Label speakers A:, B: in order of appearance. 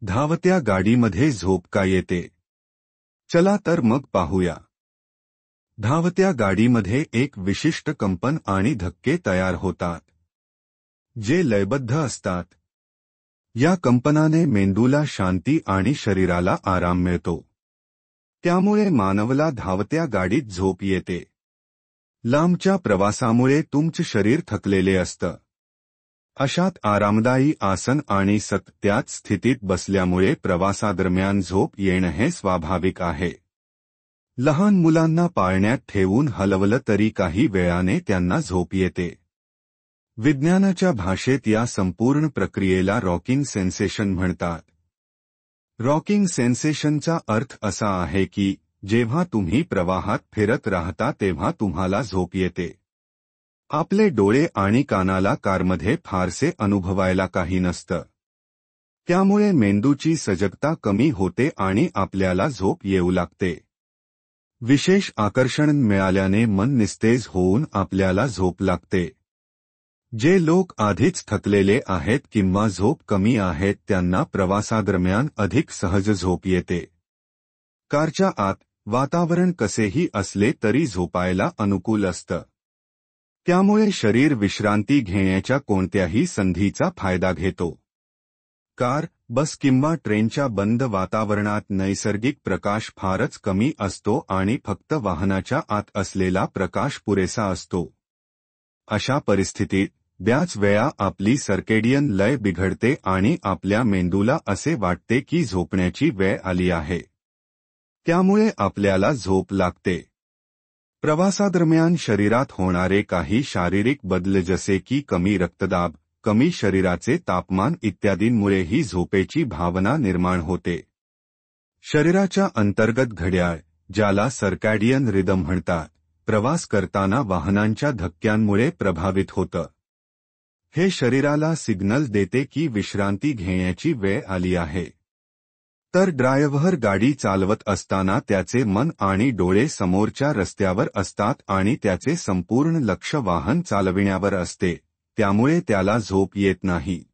A: धावत्या गाडीमध्ये झोप का येते? चला तर मग पाहूया. धावत्या गाडीमध्ये एक विशिष्ट कंपन आणि धक्के तयार होतात, जे लयबद्ध असतात. या कंपनाने मेंदूला शांती आणि शरीराला आराम मिळतो. त्यामुळे मानवाला धावत्या गाडीत झोप येते. लांबच्या प्रवासामुळे तुमचे शरीर थकलेले असतं. अशात आरामदायी आसन आणि सतत त्याच स्थितीत बसल्यामुळे प्रवासादरम्यान झोप येणं हे स्वाभाविक आहे. लहान मुलांना पाळण्यात ठेवून हलवलं तरी काही वेळाने त्यांना झोप येते. विज्ञानाच्या भाषेत या संपूर्ण प्रक्रियेला रॉकिंग सेन्सेशन म्हणतात. रॉकिंग सेन्सेशनचा अर्थ असा आहे की जेव्हा तुम्ही प्रवाहात फिरत राहता तेव्हा तुम्हाला झोप येते. आपले डोळे आणि कानाला कारमध्ये फारसे अनुभवायला काही नसतं. त्यामुळे मेंदूची सजगता कमी होते आणि आपल्याला झोप येऊ लागते. विशेष आकर्षण मिळाल्याने मन निस्तेज होऊन आपल्याला झोप लागते. जे लोक आधीच थकलेले आहेत किंवा झोप कमी आहेत त्यांना प्रवासादरम्यान अधिक सहज झोप येते. कारच्या आत वातावरण कसेही असले तरी झोपायला अनुकूल असतं. त्यामुळे शरीर विश्रांती घेण्याच्या कोणत्याही संधीचा फायदा घेतो. कार, बस किंवा ट्रेनच्या बंद वातावरणात नैसर्गिक प्रकाश फारच कमी असतो आणि फक्त वाहनाच्या आत असलेला प्रकाश पुरेसा असतो. अशा परिस्थितीत बऱ्याच वेळा आपली सर्केडियन लय बिघडते आणि आपल्या मेंदूला असे वाटते की झोपण्याची वेळ आली आहे. त्यामुळे आपल्याला झोप लागते. प्रवासादरम्यान शरीरात होणारे काही शारीरिक बदल जसे की कमी रक्तदाब, कमी शरीराचे तापमान इत्यादींमुळेही झोपेची भावना निर्माण होते. शरीराच्या अंतर्गत घड्याळ, ज्याला सर्कॅडियन रिदम म्हणतात, प्रवास करताना वाहनांच्या धक्क्यांमुळे प्रभावित होतं. हे शरीराला सिग्नल देते की विश्रांती घेण्याची वेळ आली आहे. तर ड्रायव्हर गाडी चालवत असताना त्याचे मन आणि डोळे समोरच्या रस्त्यावर असतात आणि त्याचे संपूर्ण लक्ष वाहन चालविण्यावर असते, त्यामुळे त्याला झोप येत नाही.